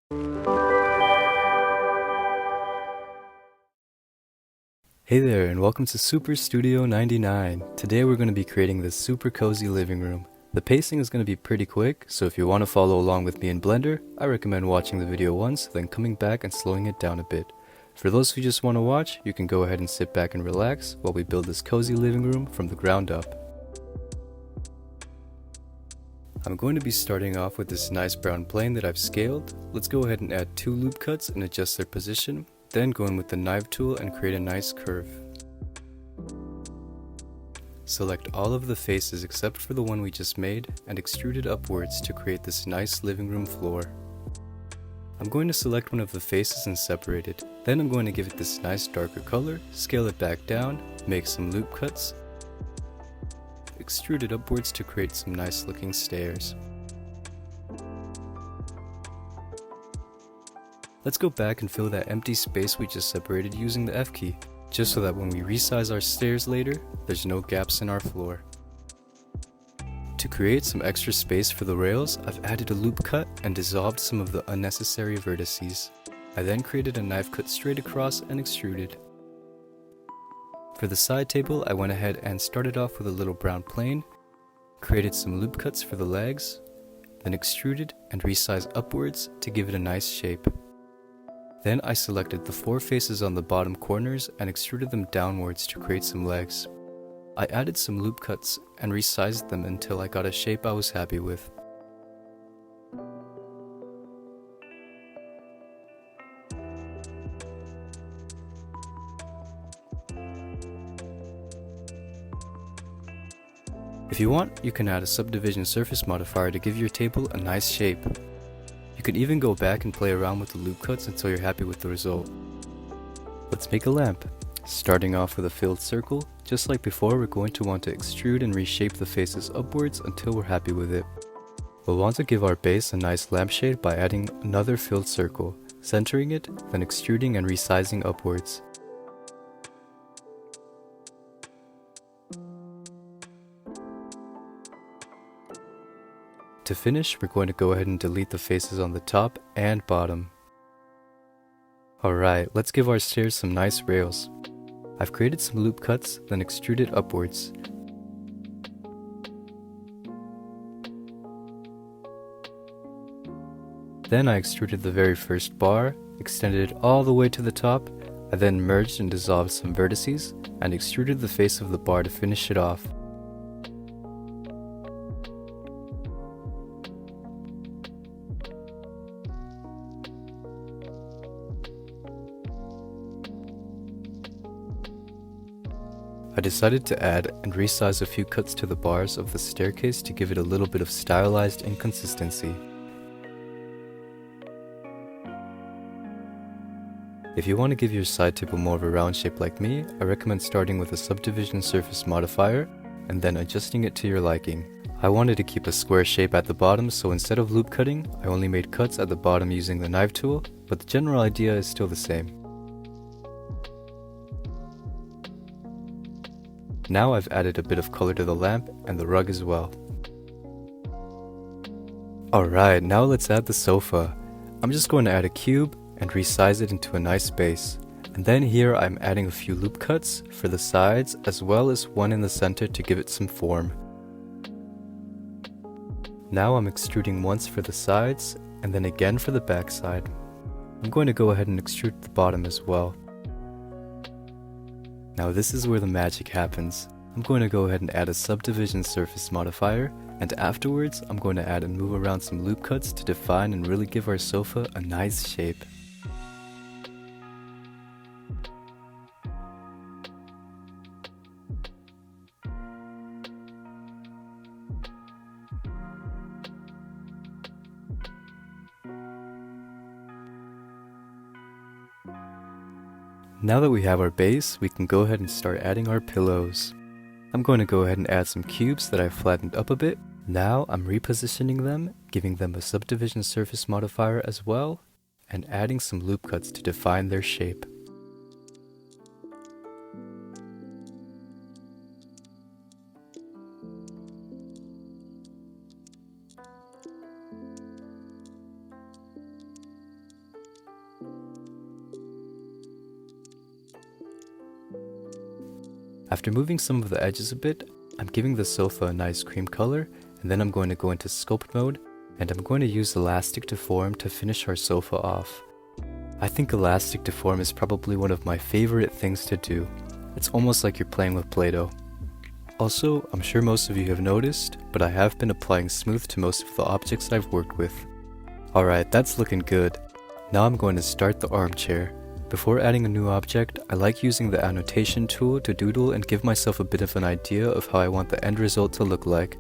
Hey there, and welcome to Super Studio 99. Today we're going to be creating this super cozy living room. The pacing is going to be pretty quick, so if you want to follow along with me in Blender, I recommend watching the video once, then coming back and slowing it down a bit. For those who just want to watch, you can go ahead and sit back and relax while we build this cozy living room from the ground up. I'm going to be starting off with this nice brown plane that I've scaled. Let's go ahead and add 2 loop cuts and adjust their position. Then go in with the knife tool and create a nice curve. Select all of the faces except for the one we just made and extrude it upwards to create this nice living room floor. I'm going to select one of the faces and separate it. Then I'm going to give it this nice darker color, scale it back down, make some loop cuts, extrude it upwards to create some nice looking stairs. Let's go back and fill that empty space we just separated using the F key, just so that when we resize our stairs later, there's no gaps in our floor. To create some extra space for the rails, I've added a loop cut and dissolved some of the unnecessary vertices. I then created a knife cut straight across and extruded. For the side table, I went ahead and started off with a little brown plane, created some loop cuts for the legs, then extruded and resized upwards to give it a nice shape. Then I selected the 4 faces on the bottom corners and extruded them downwards to create some legs. I added some loop cuts and resized them until I got a shape I was happy with. If you want, you can add a subdivision surface modifier to give your table a nice shape. You can even go back and play around with the loop cuts until you're happy with the result. Let's make a lamp. Starting off with a filled circle, just like before, we're going to want to extrude and reshape the faces upwards until we're happy with it. We'll want to give our base a nice lampshade by adding another filled circle, centering it, then extruding and resizing upwards. To finish, we're going to go ahead and delete the faces on the top and bottom. Alright, let's give our stairs some nice rails. I've created some loop cuts, then extruded upwards. Then I extruded the very first bar, extended it all the way to the top. I then merged and dissolved some vertices, and extruded the face of the bar to finish it off. I decided to add and resize a few cuts to the bars of the staircase to give it a little bit of stylized inconsistency. If you want to give your side table more of a round shape like me, I recommend starting with a subdivision surface modifier and then adjusting it to your liking. I wanted to keep a square shape at the bottom, so instead of loop cutting, I only made cuts at the bottom using the knife tool, but the general idea is still the same. Now I've added a bit of color to the lamp and the rug as well. Alright, now let's add the sofa. I'm just going to add a cube and resize it into a nice base. And then here I'm adding a few loop cuts for the sides as well as one in the center to give it some form. Now I'm extruding once for the sides and then again for the back side. I'm going to go ahead and extrude the bottom as well. Now this is where the magic happens. I'm going to go ahead and add a subdivision surface modifier, and afterwards I'm going to add and move around some loop cuts to define and really give our sofa a nice shape. Now that we have our base, we can go ahead and start adding our pillows. I'm going to go ahead and add some cubes that I flattened up a bit. Now I'm repositioning them, giving them a subdivision surface modifier as well, and adding some loop cuts to define their shape. After moving some of the edges a bit, I'm giving the sofa a nice cream color, and then I'm going to go into sculpt mode, and I'm going to use Elastic Deform to finish our sofa off. I think Elastic Deform is probably one of my favorite things to do. It's almost like you're playing with Play-Doh. Also, I'm sure most of you have noticed, but I have been applying smooth to most of the objects I've worked with. Alright, that's looking good. Now I'm going to start the armchair. Before adding a new object, I like using the annotation tool to doodle and give myself a bit of an idea of how I want the end result to look like.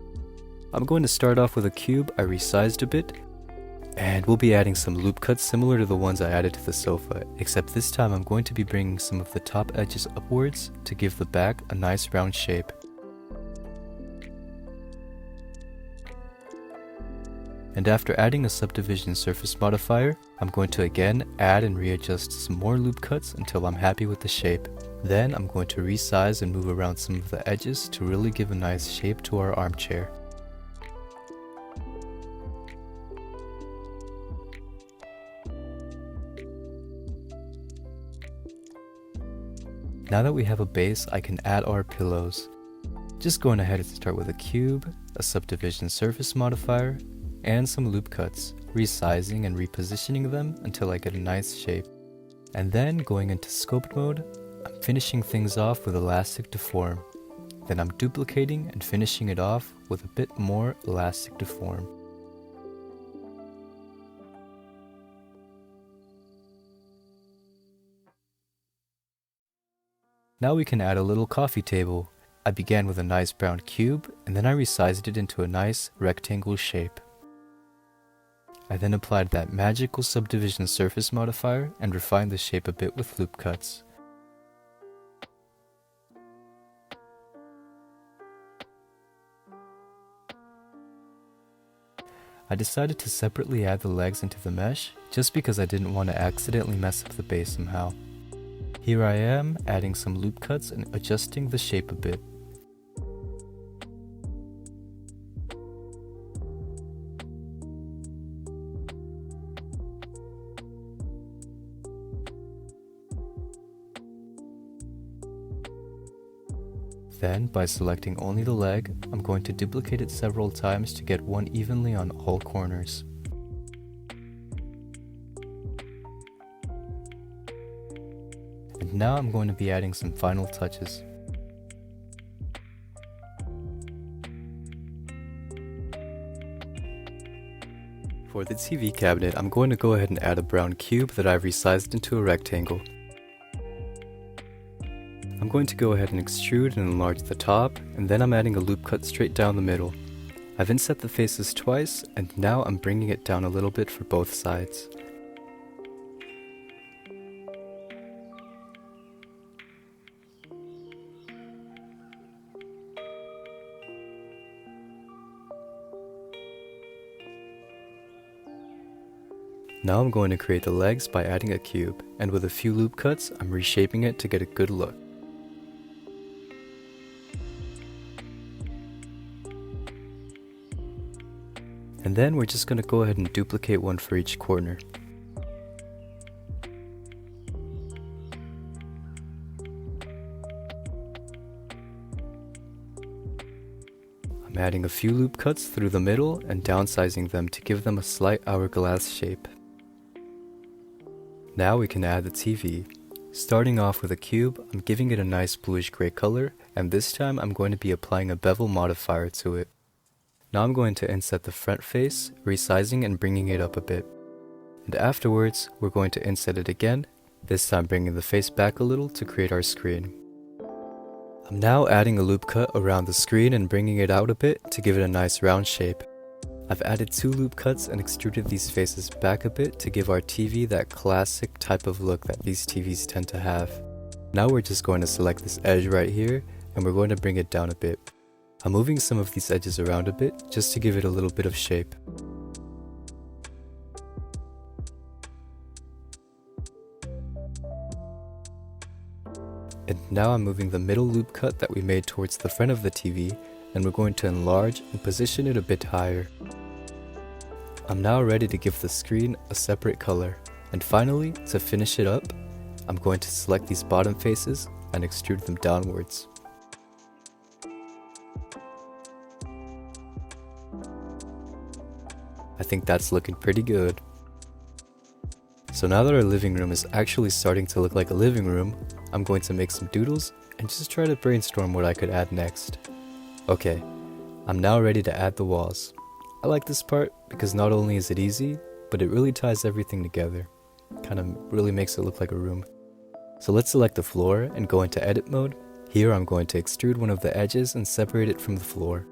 I'm going to start off with a cube I resized a bit, and we'll be adding some loop cuts similar to the ones I added to the sofa, except this time I'm going to be bringing some of the top edges upwards to give the back a nice round shape. And after adding a subdivision surface modifier, I'm going to again add and readjust some more loop cuts until I'm happy with the shape. Then I'm going to resize and move around some of the edges to really give a nice shape to our armchair. Now that we have a base, I can add our pillows. Just going ahead and start with a cube, a subdivision surface modifier, and some loop cuts, resizing and repositioning them until I get a nice shape. And then going into sculpt mode, I'm finishing things off with Elastic Deform. Then I'm duplicating and finishing it off with a bit more Elastic Deform. Now we can add a little coffee table. I began with a nice brown cube, and then I resized it into a nice rectangle shape. I then applied that magical subdivision surface modifier and refined the shape a bit with loop cuts. I decided to separately add the legs into the mesh, just because I didn't want to accidentally mess up the base somehow. Here I am, adding some loop cuts and adjusting the shape a bit. Then, by selecting only the leg, I'm going to duplicate it several times to get one evenly on all corners. And now I'm going to be adding some final touches. For the TV cabinet, I'm going to go ahead and add a brown cube that I've resized into a rectangle. I'm going to go ahead and extrude and enlarge the top, and then I'm adding a loop cut straight down the middle. I've inset the faces twice, and now I'm bringing it down a little bit for both sides. Now I'm going to create the legs by adding a cube, and with a few loop cuts, I'm reshaping it to get a good look. And then we're just going to go ahead and duplicate one for each corner. I'm adding a few loop cuts through the middle and downsizing them to give them a slight hourglass shape. Now we can add the TV. Starting off with a cube, I'm giving it a nice bluish gray color, and this time I'm going to be applying a bevel modifier to it. Now I'm going to inset the front face, resizing and bringing it up a bit. And afterwards, we're going to inset it again, this time bringing the face back a little to create our screen. I'm now adding a loop cut around the screen and bringing it out a bit to give it a nice round shape. I've added 2 loop cuts and extruded these faces back a bit to give our TV that classic type of look that these TVs tend to have. Now we're just going to select this edge right here, and we're going to bring it down a bit. I'm moving some of these edges around a bit just to give it a little bit of shape. And now I'm moving the middle loop cut that we made towards the front of the TV, and we're going to enlarge and position it a bit higher. I'm now ready to give the screen a separate color. And finally, to finish it up, I'm going to select these bottom faces and extrude them downwards. think that's looking pretty good. So now that our living room is actually starting to look like a living room, I'm going to make some doodles and just try to brainstorm what I could add next. Okay, I'm now ready to add the walls. I like this part because not only is it easy, but it really ties everything together. Kind of really makes it look like a room. So let's select the floor and go into edit mode. Here I'm going to extrude one of the edges and separate it from the floor.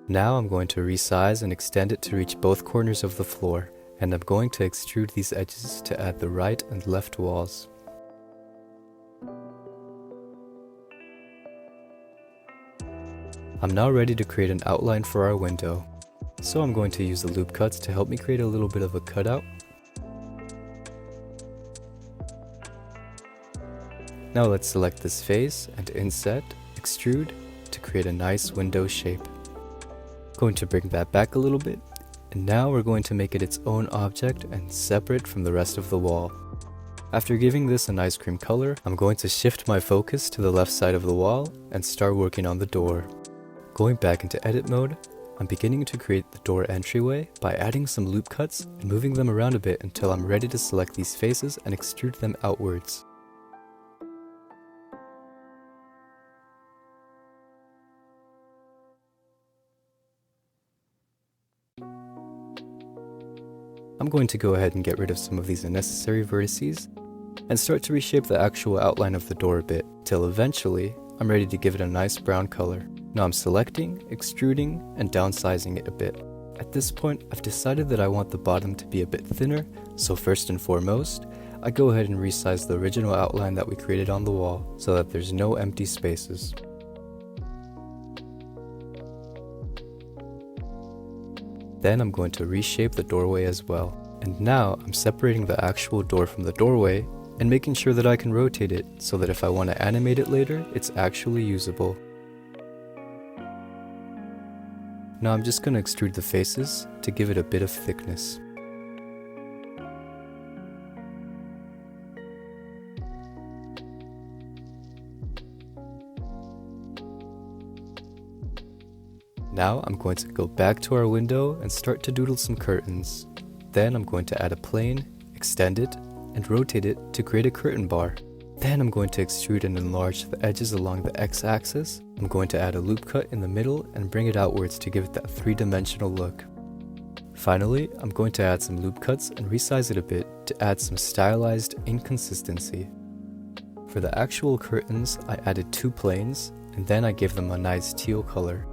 Now I'm going to resize and extend it to reach both corners of the floor, and I'm going to extrude these edges to add the right and left walls. I'm now ready to create an outline for our window. So I'm going to use the loop cuts to help me create a little bit of a cutout. Now let's select this face and inset, extrude to create a nice window shape. Going to bring that back a little bit, and now we're going to make it its own object and separate from the rest of the wall. After giving this an ice cream color, I'm going to shift my focus to the left side of the wall and start working on the door. Going back into edit mode, I'm beginning to create the door entryway by adding some loop cuts and moving them around a bit until I'm ready to select these faces and extrude them outwards. I'm going to go ahead and get rid of some of these unnecessary vertices and start to reshape the actual outline of the door a bit, till eventually I'm ready to give it a nice brown color. Now I'm selecting, extruding, and downsizing it a bit. At this point, I've decided that I want the bottom to be a bit thinner, so first and foremost, I go ahead and resize the original outline that we created on the wall so that there's no empty spaces. Then I'm going to reshape the doorway as well. And now I'm separating the actual door from the doorway and making sure that I can rotate it so that if I want to animate it later, it's actually usable. Now I'm just going to extrude the faces to give it a bit of thickness. Now I'm going to go back to our window and start to doodle some curtains. Then I'm going to add a plane, extend it, and rotate it to create a curtain bar. Then I'm going to extrude and enlarge the edges along the x-axis. I'm going to add a loop cut in the middle and bring it outwards to give it that three-dimensional look. Finally, I'm going to add some loop cuts and resize it a bit to add some stylized inconsistency. For the actual curtains, I added two planes, and then I gave them a nice teal color.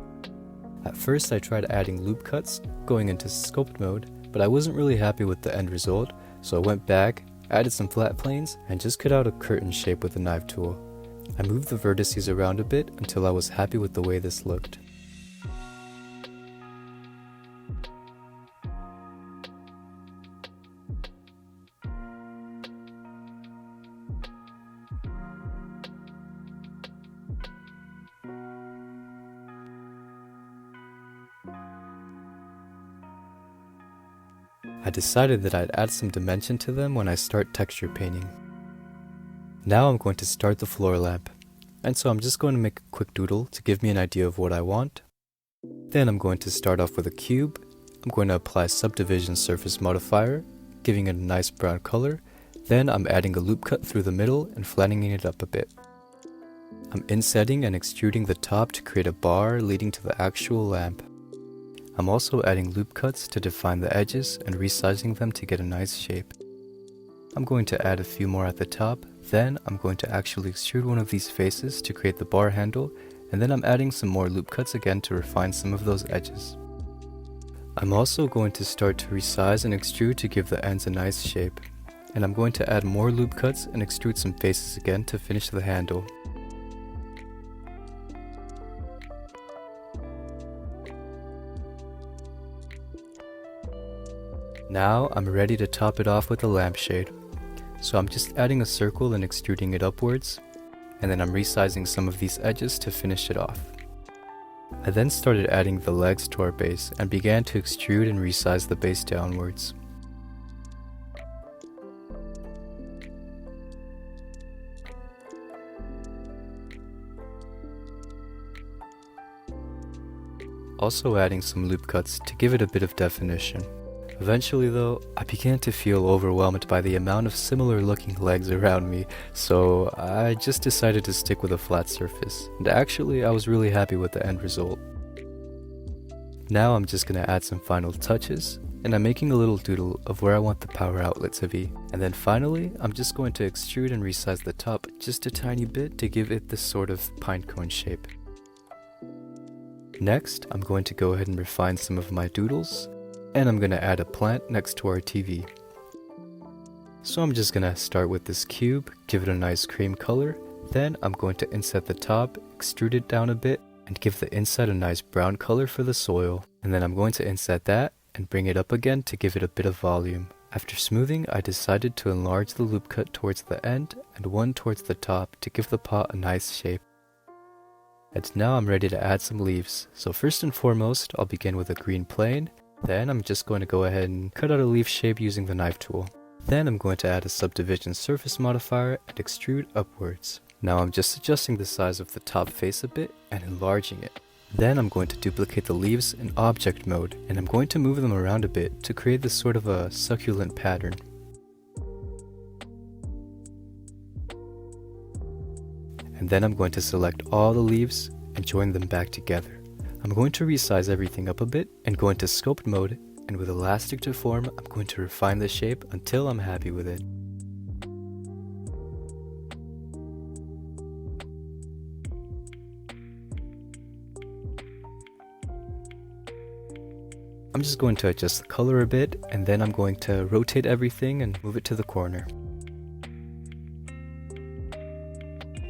At first I tried adding loop cuts, going into sculpt mode, but I wasn't really happy with the end result, so I went back, added some flat planes, and just cut out a curtain shape with a knife tool. I moved the vertices around a bit until I was happy with the way this looked. I decided that I'd add some dimension to them when I start texture painting. Now I'm going to start the floor lamp, and so I'm just going to make a quick doodle to give me an idea of what I want. Then I'm going to start off with a cube. I'm going to apply subdivision surface modifier, giving it a nice brown color. Then I'm adding a loop cut through the middle and flattening it up a bit. I'm insetting and extruding the top to create a bar leading to the actual lamp. I'm also adding loop cuts to define the edges and resizing them to get a nice shape. I'm going to add a few more at the top, then I'm going to actually extrude one of these faces to create the bar handle, and then I'm adding some more loop cuts again to refine some of those edges. I'm also going to start to resize and extrude to give the ends a nice shape, and I'm going to add more loop cuts and extrude some faces again to finish the handle. Now I'm ready to top it off with a lampshade. So I'm just adding a circle and extruding it upwards, and then I'm resizing some of these edges to finish it off. I then started adding the legs to our base and began to extrude and resize the base downwards. Also adding some loop cuts to give it a bit of definition. Eventually though, I began to feel overwhelmed by the amount of similar looking legs around me, so I just decided to stick with a flat surface, and actually I was really happy with the end result. Now I'm just gonna add some final touches, and I'm making a little doodle of where I want the power outlet to be. And then finally, I'm just going to extrude and resize the top just a tiny bit to give it this sort of pinecone shape. Next, I'm going to go ahead and refine some of my doodles, and I'm going to add a plant next to our TV. So I'm just going to start with this cube, give it a nice cream color, then I'm going to inset the top, extrude it down a bit, and give the inside a nice brown color for the soil. And then I'm going to inset that, and bring it up again to give it a bit of volume. After smoothing, I decided to enlarge the loop cut towards the end and one towards the top to give the pot a nice shape. And now I'm ready to add some leaves. So first and foremost, I'll begin with a green plane. Then I'm just going to go ahead and cut out a leaf shape using the knife tool. Then I'm going to add a subdivision surface modifier and extrude upwards. Now I'm just adjusting the size of the top face a bit and enlarging it. Then I'm going to duplicate the leaves in object mode, and I'm going to move them around a bit to create this sort of a succulent pattern. And then I'm going to select all the leaves and join them back together. I'm going to resize everything up a bit and go into scoped mode, and with elastic to form, I'm going to refine the shape until I'm happy with it. I'm just going to adjust the color a bit, and then I'm going to rotate everything and move it to the corner.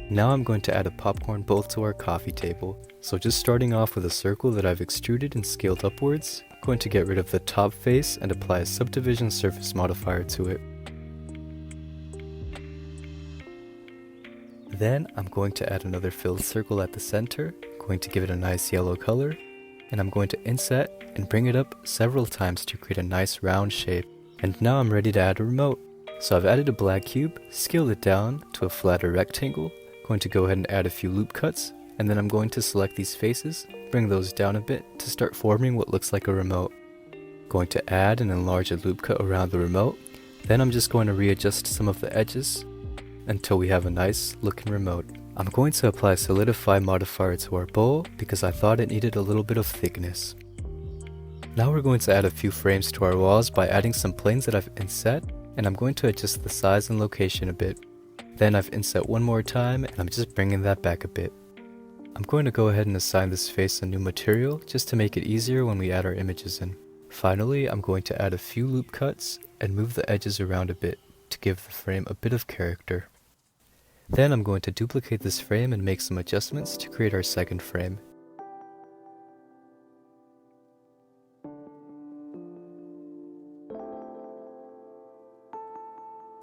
Now I'm going to add a popcorn bowl to our coffee table. So just starting off with a circle that I've extruded and scaled upwards, I'm going to get rid of the top face and apply a subdivision surface modifier to it. Then I'm going to add another filled circle at the center, going to give it a nice yellow color, and I'm going to inset and bring it up several times to create a nice round shape. And now I'm ready to add a remote. So I've added a black cube, scaled it down to a flatter rectangle, going to go ahead and add a few loop cuts, and then I'm going to select these faces, bring those down a bit to start forming what looks like a remote. Going to add and enlarge a loop cut around the remote, then I'm just going to readjust some of the edges until we have a nice looking remote. I'm going to apply a solidify modifier to our bowl because I thought it needed a little bit of thickness. Now we're going to add a few frames to our walls by adding some planes that I've inset, and I'm going to adjust the size and location a bit. Then I've inset one more time, and I'm just bringing that back a bit. I'm going to go ahead and assign this face a new material just to make it easier when we add our images in. Finally, I'm going to add a few loop cuts and move the edges around a bit to give the frame a bit of character. Then I'm going to duplicate this frame and make some adjustments to create our second frame.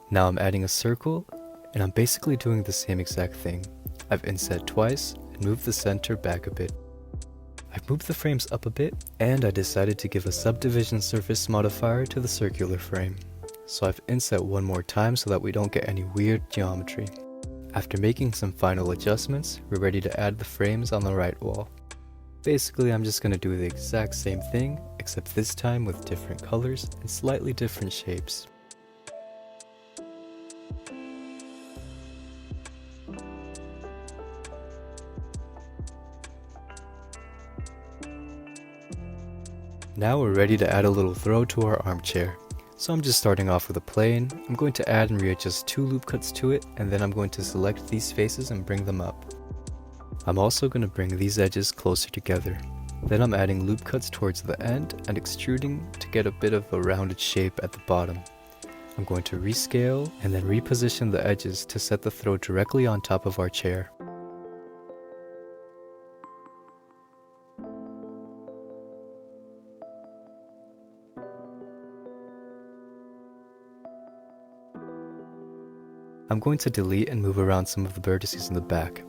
Now I'm adding a circle, and I'm basically doing the same exact thing. I've inset twice and moved the center back a bit. I've moved the frames up a bit, and I decided to give a subdivision surface modifier to the circular frame. So I've inset one more time so that we don't get any weird geometry. After making some final adjustments, we're ready to add the frames on the right wall. Basically, I'm just going to do the exact same thing, except this time with different colors and slightly different shapes. Now we're ready to add a little throw to our armchair. So I'm just starting off with a plane. I'm going to add and readjust 2 loop cuts to it, and then I'm going to select these faces and bring them up. I'm also going to bring these edges closer together. Then I'm adding loop cuts towards the end and extruding to get a bit of a rounded shape at the bottom. I'm going to rescale and then reposition the edges to set the throw directly on top of our chair. I'm going to delete and move around some of the vertices in the back.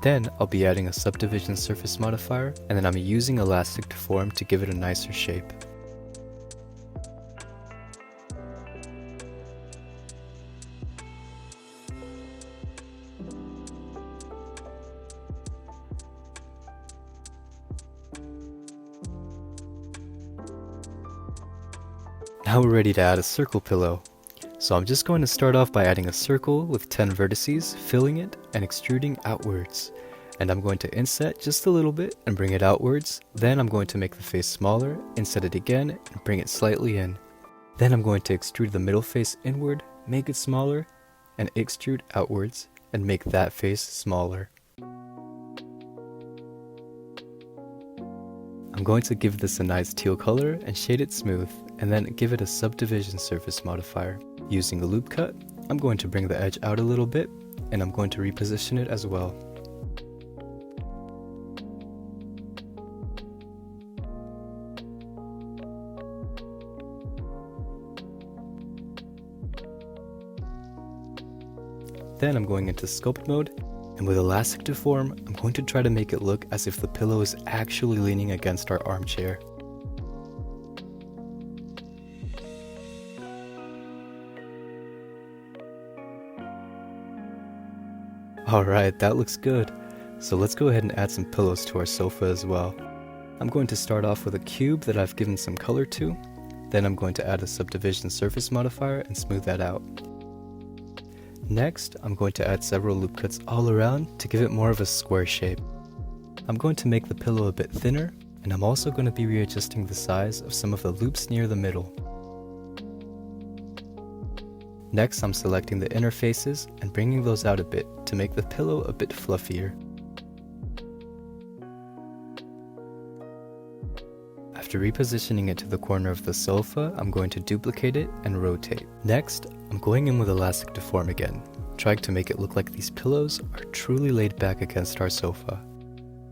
Then I'll be adding a subdivision surface modifier, and then I'm using elastic to form to give it a nicer shape. Now we're ready to add a circle pillow. So I'm just going to start off by adding a circle with 10 vertices, filling it and extruding outwards. And I'm going to inset just a little bit and bring it outwards. Then I'm going to make the face smaller, inset it again, and bring it slightly in. Then I'm going to extrude the middle face inward, make it smaller, and extrude outwards, and make that face smaller. I'm going to give this a nice teal color and shade it smooth, and then give it a subdivision surface modifier. Using a loop cut, I'm going to bring the edge out a little bit, and I'm going to reposition it as well. Then I'm going into sculpt mode, and with elastic deform, I'm going to try to make it look as if the pillow is actually leaning against our armchair. Alright, that looks good. So let's go ahead and add some pillows to our sofa as well. I'm going to start off with a cube that I've given some color to. Then I'm going to add a subdivision surface modifier and smooth that out. Next, I'm going to add several loop cuts all around to give it more of a square shape. I'm going to make the pillow a bit thinner, and I'm also going to be readjusting the size of some of the loops near the middle. Next, I'm selecting the inner faces and bringing those out a bit to make the pillow a bit fluffier. After repositioning it to the corner of the sofa, I'm going to duplicate it and rotate. Next, I'm going in with elastic deform again, trying to make it look like these pillows are truly laid back against our sofa.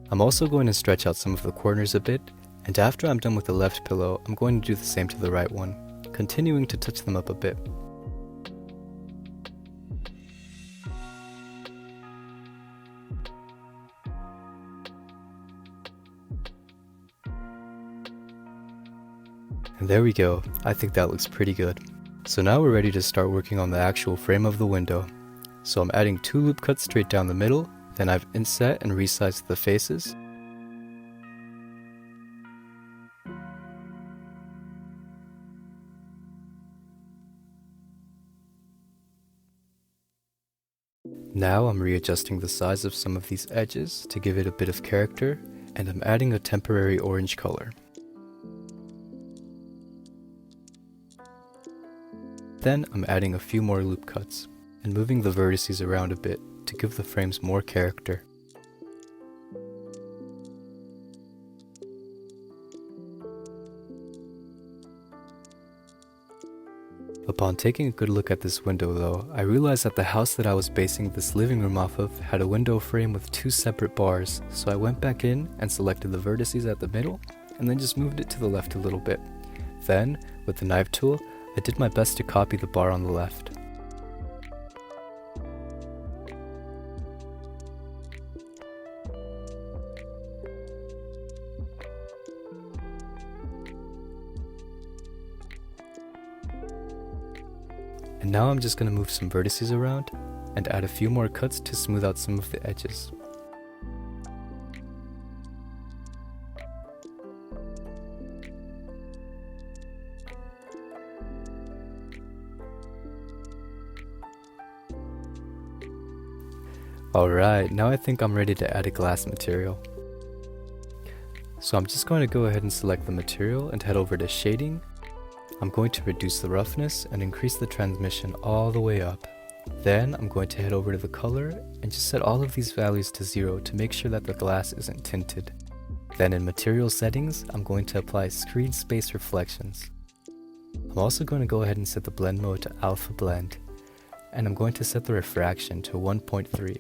I'm also going to stretch out some of the corners a bit, and after I'm done with the left pillow, I'm going to do the same to the right one, continuing to touch them up a bit. And there we go, I think that looks pretty good. So now we're ready to start working on the actual frame of the window. So I'm adding 2 loop cuts straight down the middle, then I've inset and resized the faces. Now I'm readjusting the size of some of these edges to give it a bit of character, and I'm adding a temporary orange color. Then I'm adding a few more loop cuts and moving the vertices around a bit to give the frames more character. Upon taking a good look at this window though, I realized that the house that I was basing this living room off of had a window frame with 2 separate bars, so I went back in and selected the vertices at the middle and then just moved it to the left a little bit. Then, with the knife tool, I did my best to copy the bar on the left. And now I'm just going to move some vertices around and add a few more cuts to smooth out some of the edges. Alright, now I think I'm ready to add a glass material. So I'm just going to go ahead and select the material and head over to shading. I'm going to reduce the roughness and increase the transmission all the way up. Then I'm going to head over to the color and just set all of these values to 0 to make sure that the glass isn't tinted. Then in material settings, I'm going to apply screen space reflections. I'm also going to go ahead and set the blend mode to alpha blend, and I'm going to set the refraction to 1.3.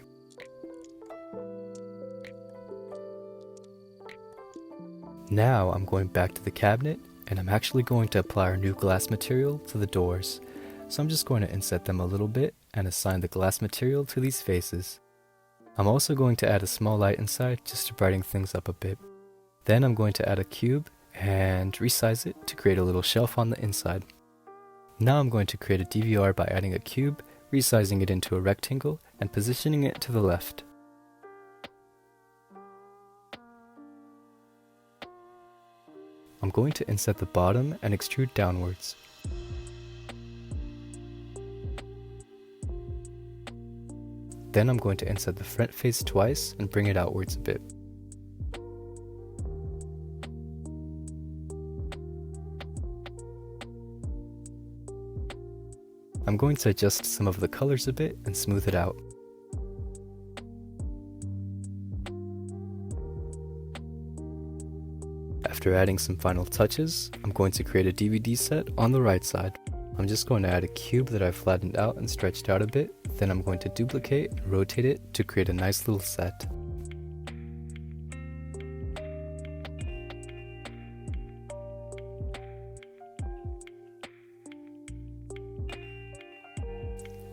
Now I'm going back to the cabinet, and I'm actually going to apply our new glass material to the doors. So I'm just going to inset them a little bit and assign the glass material to these faces. I'm also going to add a small light inside just to brighten things up a bit. Then I'm going to add a cube and resize it to create a little shelf on the inside. Now I'm going to create a DVR by adding a cube, resizing it into a rectangle, and positioning it to the left. I'm going to inset the bottom and extrude downwards. Then I'm going to inset the front face twice and bring it outwards a bit. I'm going to adjust some of the colors a bit and smooth it out. After adding some final touches, I'm going to create a DVD set on the right side. I'm just going to add a cube that I've flattened out and stretched out a bit. Then I'm going to duplicate and rotate it to create a nice little set.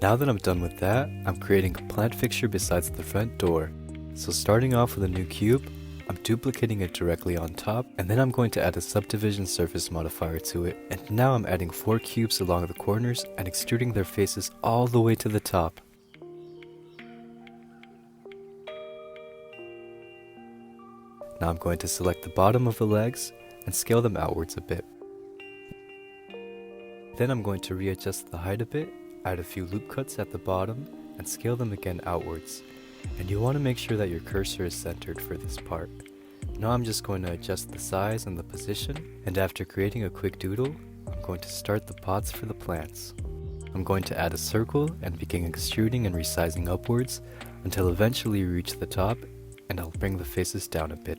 Now that I'm done with that, I'm creating a plant fixture besides the front door. So starting off with a new cube, I'm duplicating it directly on top, and then I'm going to add a subdivision surface modifier to it. And now I'm adding 4 cubes along the corners and extruding their faces all the way to the top. Now I'm going to select the bottom of the legs and scale them outwards a bit. Then I'm going to readjust the height a bit, add a few loop cuts at the bottom, and scale them again outwards. And you want to make sure that your cursor is centered for this part. Now I'm just going to adjust the size and the position, and after creating a quick doodle, I'm going to start the pots for the plants. I'm going to add a circle and begin extruding and resizing upwards until eventually we reach the top, and I'll bring the faces down a bit.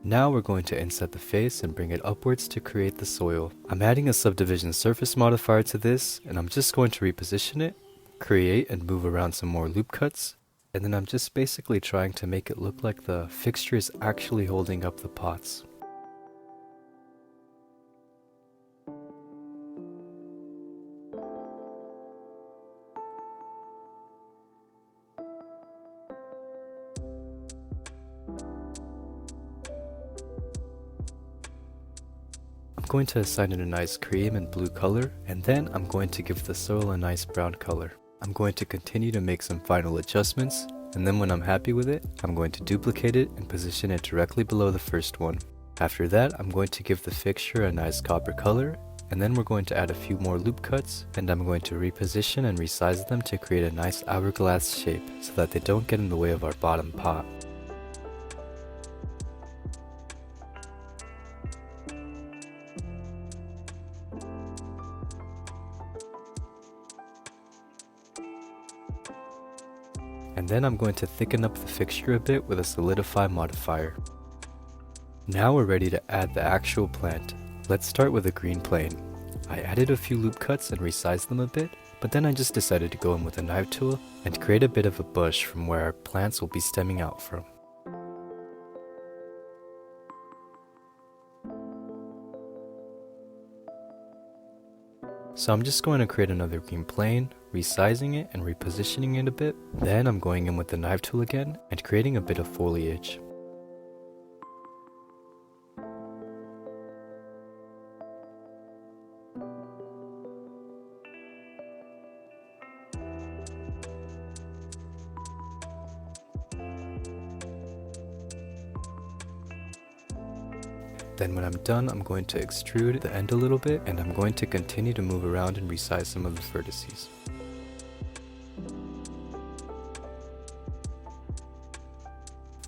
Now we're going to inset the face and bring it upwards to create the soil. I'm adding a subdivision surface modifier to this, and I'm just going to reposition it, create and move around some more loop cuts, and then I'm just basically trying to make it look like the fixture is actually holding up the pots. I'm going to assign it a nice cream and blue color, and then I'm going to give the soil a nice brown color. I'm going to continue to make some final adjustments, and then when I'm happy with it, I'm going to duplicate it and position it directly below the first one. After that, I'm going to give the fixture a nice copper color, and then we're going to add a few more loop cuts, and I'm going to reposition and resize them to create a nice hourglass shape so that they don't get in the way of our bottom pot. And then I'm going to thicken up the fixture a bit with a solidify modifier. Now we're ready to add the actual plant. Let's start with a green plane. I added a few loop cuts and resized them a bit, but then I just decided to go in with a knife tool and create a bit of a bush from where our plants will be stemming out from. So I'm just going to create another green plane, resizing it and repositioning it a bit. Then I'm going in with the knife tool again and creating a bit of foliage. Then when I'm done, I'm going to extrude the end a little bit, and I'm going to continue to move around and resize some of the vertices.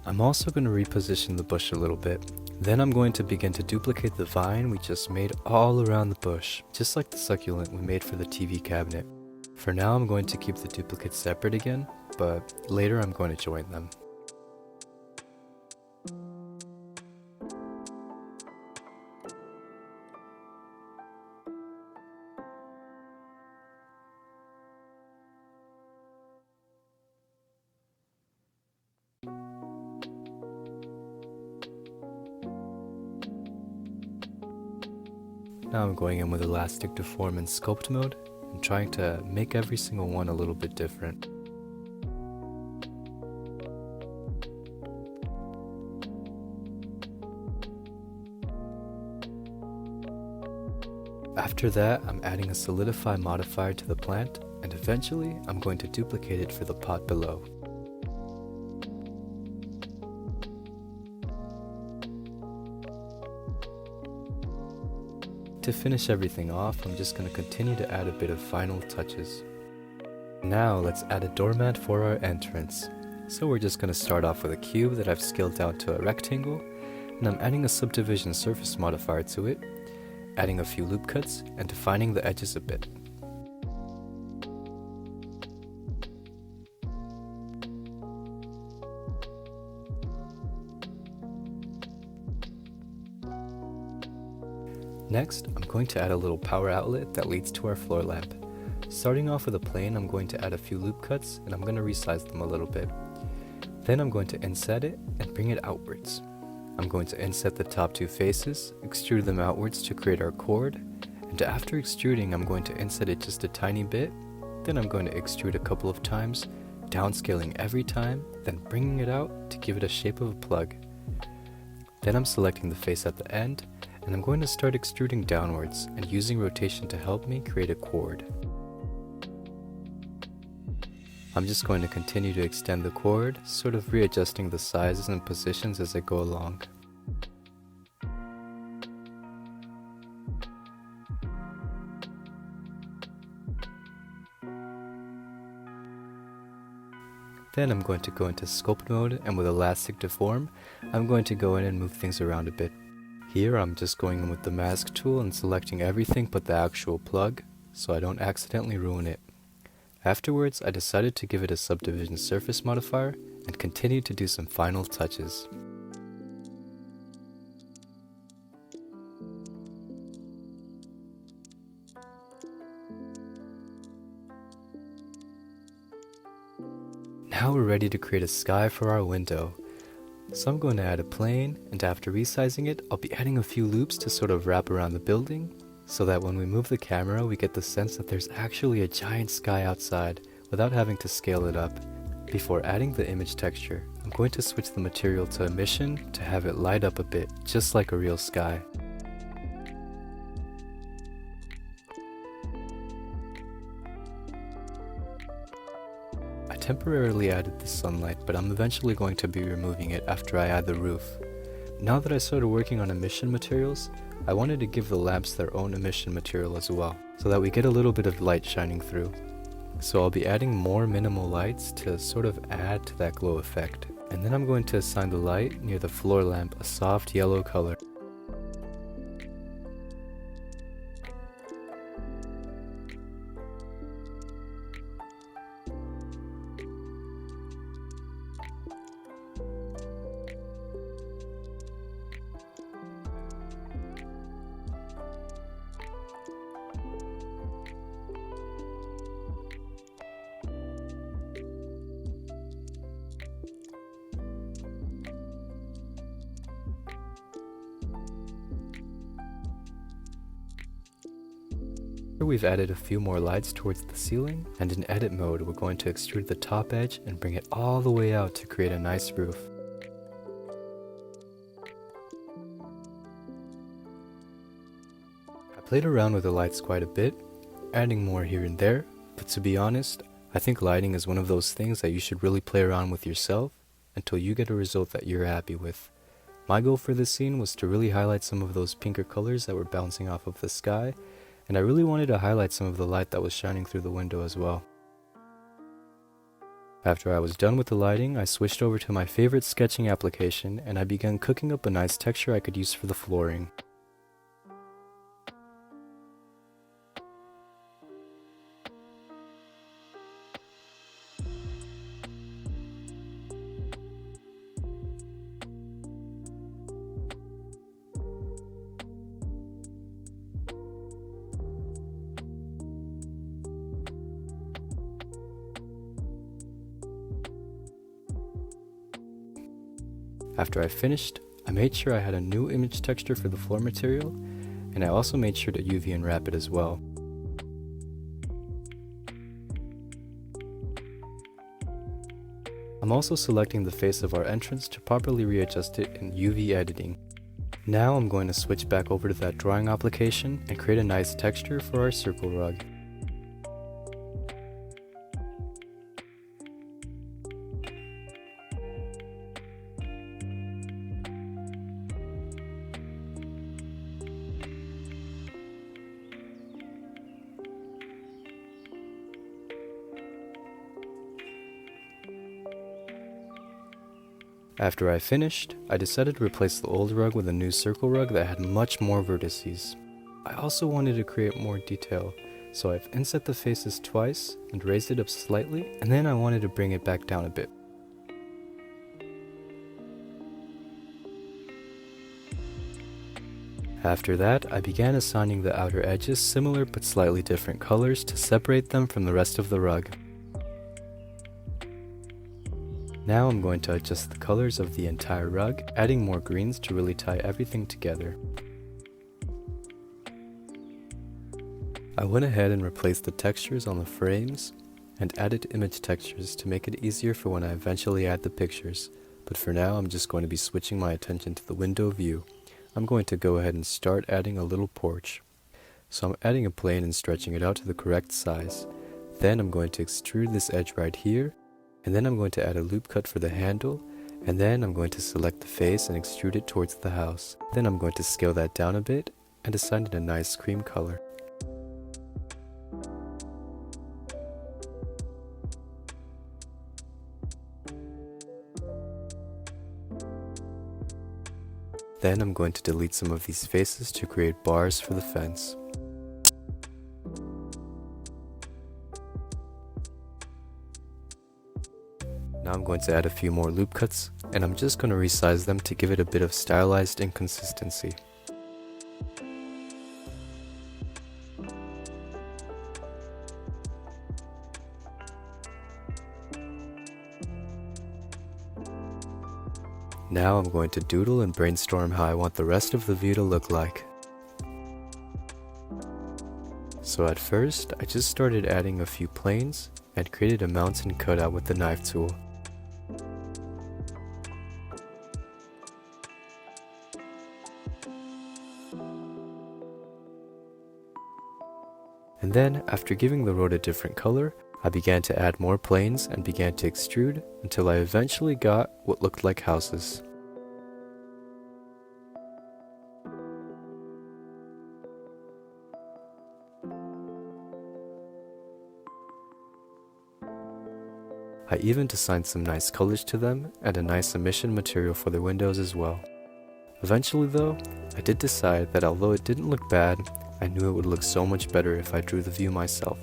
I'm also going to reposition the bush a little bit. Then I'm going to begin to duplicate the vine we just made all around the bush, just like the succulent we made for the TV cabinet. For now, I'm going to keep the duplicates separate again, but later I'm going to join them. Now I'm going in with elastic deform and sculpt mode and trying to make every single one a little bit different. After that, I'm adding a solidify modifier to the plant, and eventually I'm going to duplicate it for the pot below. to finish everything off, I'm just going to continue to add a bit of final touches. Now let's add a doormat for our entrance. So we're just going to start off with a cube that I've scaled down to a rectangle, and I'm adding a subdivision surface modifier to it, adding a few loop cuts, and defining the edges a bit. Next, I'm going to add a little power outlet that leads to our floor lamp. Starting off with a plane, I'm going to add a few loop cuts, and I'm going to resize them a little bit. Then I'm going to inset it and bring it outwards. I'm going to inset the top two faces, extrude them outwards to create our cord, and after extruding I'm going to inset it just a tiny bit, then I'm going to extrude a couple of times, downscaling every time, then bringing it out to give it a shape of a plug. Then I'm selecting the face at the end, and I'm going to start extruding downwards and using rotation to help me create a cord. I'm just going to continue to extend the cord, sort of readjusting the sizes and positions as I go along. Then I'm going to go into sculpt mode, and with elastic deform, I'm going to go in and move things around a bit. Here I'm just going in with the mask tool and selecting everything but the actual plug, so I don't accidentally ruin it. Afterwards, I decided to give it a subdivision surface modifier and continued to do some final touches. Now we're ready to create a sky for our window. So I'm going to add a plane, and after resizing it, I'll be adding a few loops to sort of wrap around the building, so that when we move the camera we get the sense that there's actually a giant sky outside without having to scale it up. Before adding the image texture, I'm going to switch the material to emission to have it light up a bit, just like a real sky. I temporarily added the sunlight, but I'm eventually going to be removing it after I add the roof. Now that I started working on emission materials, I wanted to give the lamps their own emission material as well, so that we get a little bit of light shining through. So I'll be adding more minimal lights to sort of add to that glow effect. And then I'm going to assign the light near the floor lamp a soft yellow color. Here we've added a few more lights towards the ceiling, and in edit mode we're going to extrude the top edge and bring it all the way out to create a nice roof. I played around with the lights quite a bit, adding more here and there, but to be honest, I think lighting is one of those things that you should really play around with yourself until you get a result that you're happy with. My goal for this scene was to really highlight some of those pinker colors that were bouncing off of the sky, and I really wanted to highlight some of the light that was shining through the window as well. After I was done with the lighting, I switched over to my favorite sketching application and I began cooking up a nice texture I could use for the flooring. After I finished, I made sure I had a new image texture for the floor material, and I also made sure to UV unwrap it as well. I'm also selecting the face of our entrance to properly readjust it in UV editing. Now I'm going to switch back over to that drawing application and create a nice texture for our circle rug. After I finished, I decided to replace the old rug with a new circle rug that had much more vertices. I also wanted to create more detail, so I've inset the faces twice and raised it up slightly, and then I wanted to bring it back down a bit. After that, I began assigning the outer edges similar but slightly different colors to separate them from the rest of the rug. Now I'm going to adjust the colors of the entire rug, adding more greens to really tie everything together. I went ahead and replaced the textures on the frames and added image textures to make it easier for when I eventually add the pictures, but for now I'm just going to be switching my attention to the window view. I'm going to go ahead and start adding a little porch. So I'm adding a plane and stretching it out to the correct size. Then I'm going to extrude this edge right here, and then I'm going to add a loop cut for the handle, and then I'm going to select the face and extrude it towards the house. Then I'm going to scale that down a bit and assign it a nice cream color. Then I'm going to delete some of these faces to create bars for the fence. Now I'm going to add a few more loop cuts, and I'm just going to resize them to give it a bit of stylized inconsistency. Now I'm going to doodle and brainstorm how I want the rest of the view to look like. So at first, I just started adding a few planes and created a mountain cutout with the knife tool. And then, after giving the road a different color, I began to add more planes and began to extrude until I eventually got what looked like houses. I even assigned some nice colors to them and a nice emission material for the windows as well. Eventually though, I did decide that although it didn't look bad, I knew it would look so much better if I drew the view myself.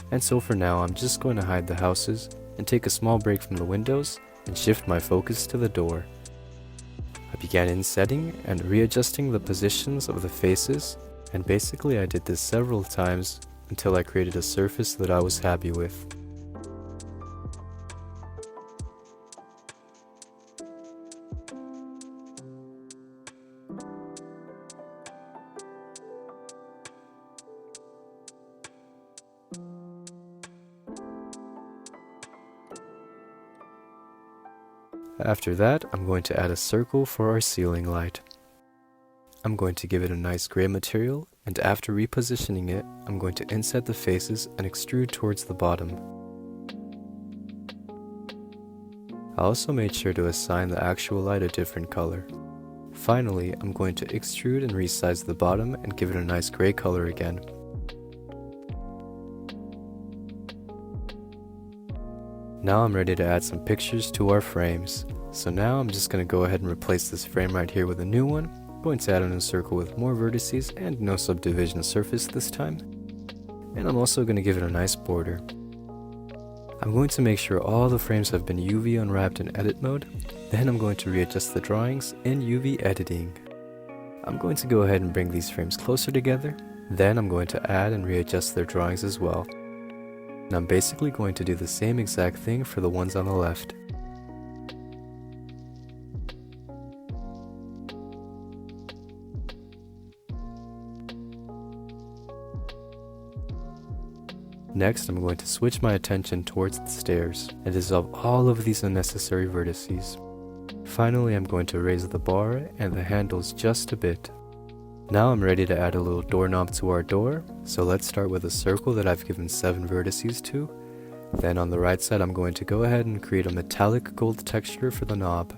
And so for now, I'm just going to hide the houses and take a small break from the windows and shift my focus to the door. I began insetting and readjusting the positions of the faces, and basically I did this several times until I created a surface that I was happy with. After that, I'm going to add a circle for our ceiling light. I'm going to give it a nice gray material, and after repositioning it, I'm going to inset the faces and extrude towards the bottom. I also made sure to assign the actual light a different color. Finally, I'm going to extrude and resize the bottom and give it a nice gray color again. Now I'm ready to add some pictures to our frames. So now I'm just going to go ahead and replace this frame right here with a new one. I'm going to add a new circle with more vertices and no subdivision surface this time. And I'm also going to give it a nice border. I'm going to make sure all the frames have been UV unwrapped in edit mode. Then I'm going to readjust the drawings in UV editing. I'm going to go ahead and bring these frames closer together. Then I'm going to add and readjust their drawings as well. And I'm basically going to do the same exact thing for the ones on the left. Next, I'm going to switch my attention towards the stairs and dissolve all of these unnecessary vertices. Finally, I'm going to raise the bar and the handles just a bit. Now I'm ready to add a little doorknob to our door, so let's start with a circle that I've given 7 vertices to. Then on the right side I'm going to go ahead and create a metallic gold texture for the knob.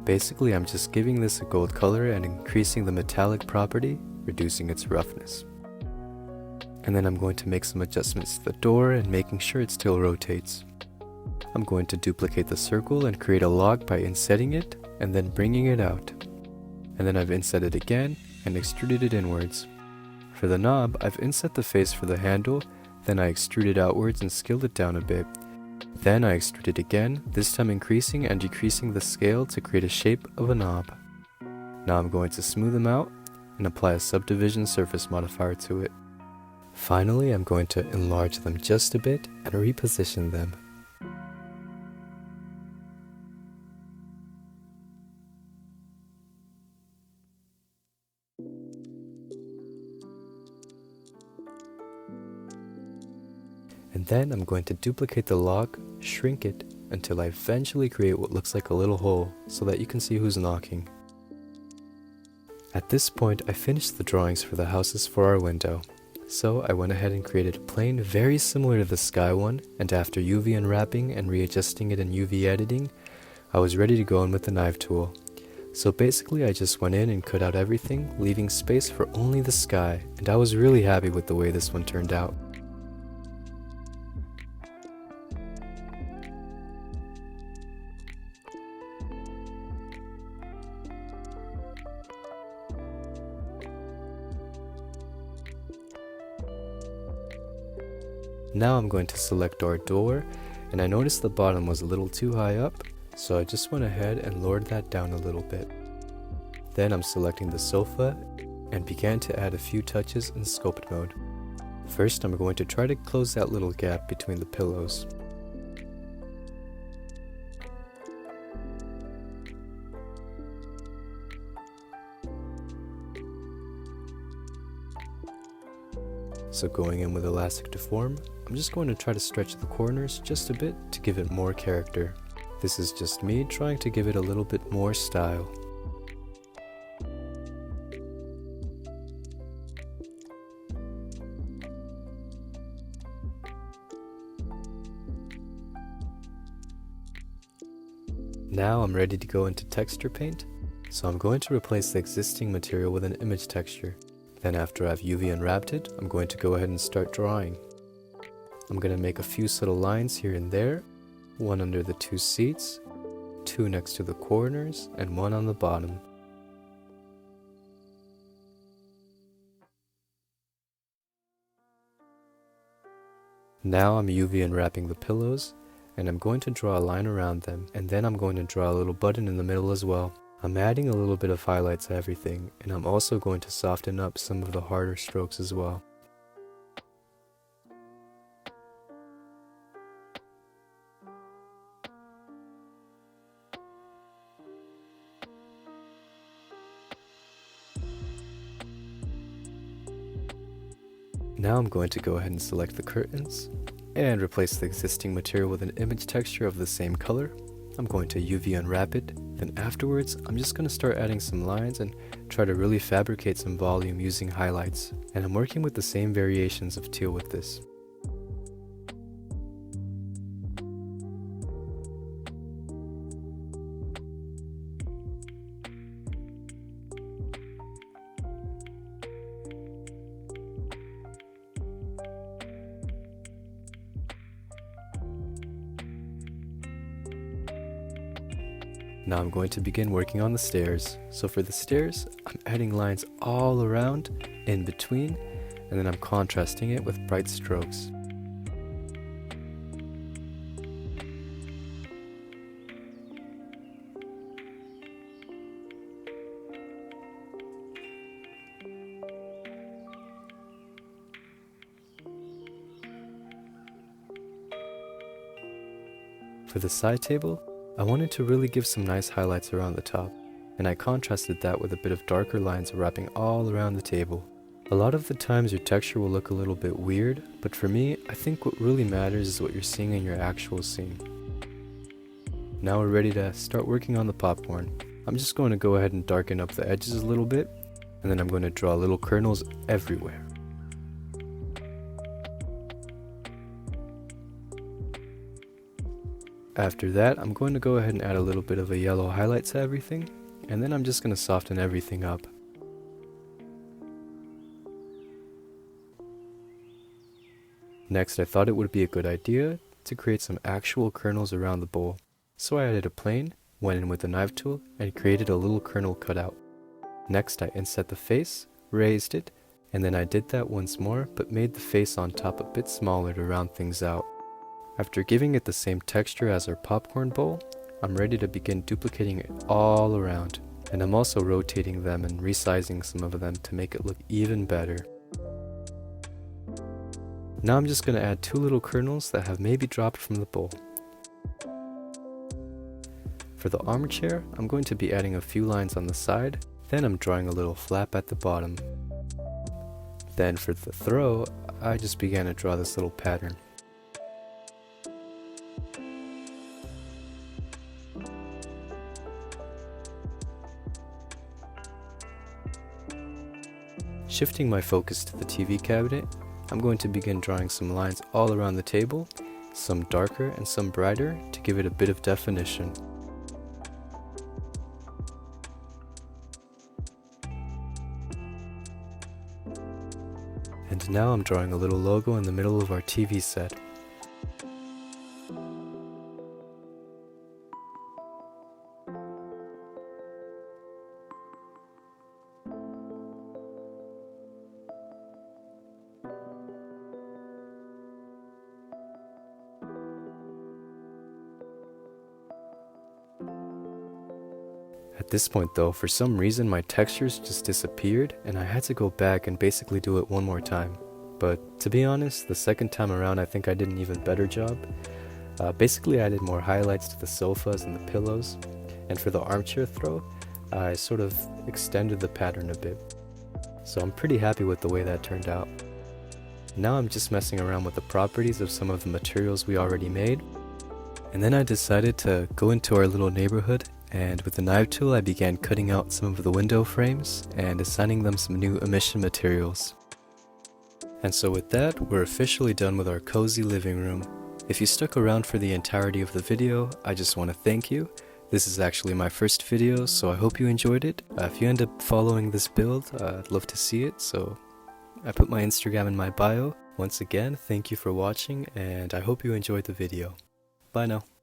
Basically I'm just giving this a gold color and increasing the metallic property, reducing its roughness. And then I'm going to make some adjustments to the door and making sure it still rotates. I'm going to duplicate the circle and create a log by insetting it and then bringing it out. And then I've inset it again and extruded it inwards. For the knob, I've inset the face for the handle, then I extruded outwards and scaled it down a bit. Then I extrude it again, this time increasing and decreasing the scale to create a shape of a knob. Now I'm going to smooth them out and apply a subdivision surface modifier to it. Finally, I'm going to enlarge them just a bit and reposition them. And then I'm going to duplicate the log, shrink it, until I eventually create what looks like a little hole so that you can see who's knocking. At this point, I finished the drawings for the houses for our window. So I went ahead and created a plane very similar to the sky one, and after UV unwrapping and readjusting it in UV editing, I was ready to go in with the knife tool. So basically I just went in and cut out everything, leaving space for only the sky, and I was really happy with the way this one turned out. Now I'm going to select our door, and I noticed the bottom was a little too high up, so I just went ahead and lowered that down a little bit. Then I'm selecting the sofa and began to add a few touches in scoped mode. First, I'm going to try to close that little gap between the pillows. So going in with Elastic Deform, I'm just going to try to stretch the corners just a bit to give it more character. This is just me trying to give it a little bit more style. Now I'm ready to go into texture paint, so I'm going to replace the existing material with an image texture. Then after I've UV unwrapped it, I'm going to go ahead and start drawing. I'm going to make a few subtle lines here and there, one under the two seats, two next to the corners, and one on the bottom. Now I'm UV unwrapping the pillows, and I'm going to draw a line around them, and then I'm going to draw a little button in the middle as well. I'm adding a little bit of highlight to everything, and I'm also going to soften up some of the harder strokes as well. Now I'm going to go ahead and select the curtains, and replace the existing material with an image texture of the same color. I'm going to UV unwrap it, then afterwards I'm just going to start adding some lines and try to really fabricate some volume using highlights. And I'm working with the same variations of teal with this. Now I'm going to begin working on the stairs. So for the stairs, I'm adding lines all around, in between, and then I'm contrasting it with bright strokes. For the side table, I wanted to really give some nice highlights around the top, and I contrasted that with a bit of darker lines wrapping all around the table. A lot of the times your texture will look a little bit weird, but for me, I think what really matters is what you're seeing in your actual scene. Now we're ready to start working on the popcorn. I'm just going to go ahead and darken up the edges a little bit, and then I'm going to draw little kernels everywhere. After that, I'm going to go ahead and add a little bit of a yellow highlight to everything, and then I'm just going to soften everything up. Next, I thought it would be a good idea to create some actual kernels around the bowl. So I added a plane, went in with the knife tool, and created a little kernel cutout. Next I inset the face, raised it, and then I did that once more, but made the face on top a bit smaller to round things out. After giving it the same texture as our popcorn bowl, I'm ready to begin duplicating it all around. And I'm also rotating them and resizing some of them to make it look even better. Now I'm just going to add 2 little kernels that have maybe dropped from the bowl. For the armchair, I'm going to be adding a few lines on the side, then I'm drawing a little flap at the bottom. Then for the throw, I just began to draw this little pattern. Shifting my focus to the TV cabinet, I'm going to begin drawing some lines all around the table, some darker and some brighter to give it a bit of definition. And now I'm drawing a little logo in the middle of our TV set. At this point though, for some reason my textures just disappeared and I had to go back and basically do it one more time. But to be honest, the second time around I think I did an even better job. Basically I added more highlights to the sofas and the pillows, and for the armchair throw, I sort of extended the pattern a bit. So I'm pretty happy with the way that turned out. Now I'm just messing around with the properties of some of the materials we already made. And then I decided to go into our little neighborhood, and with the knife tool I began cutting out some of the window frames and assigning them some new emission materials. And so with that, we're officially done with our cozy living room. If you stuck around for the entirety of the video, I just want to thank you. This is actually my first video, so I hope you enjoyed it. If you end up following this build, I'd love to see it, so I put my Instagram in my bio. Once again, thank you for watching, and I hope you enjoyed the video. Bye now.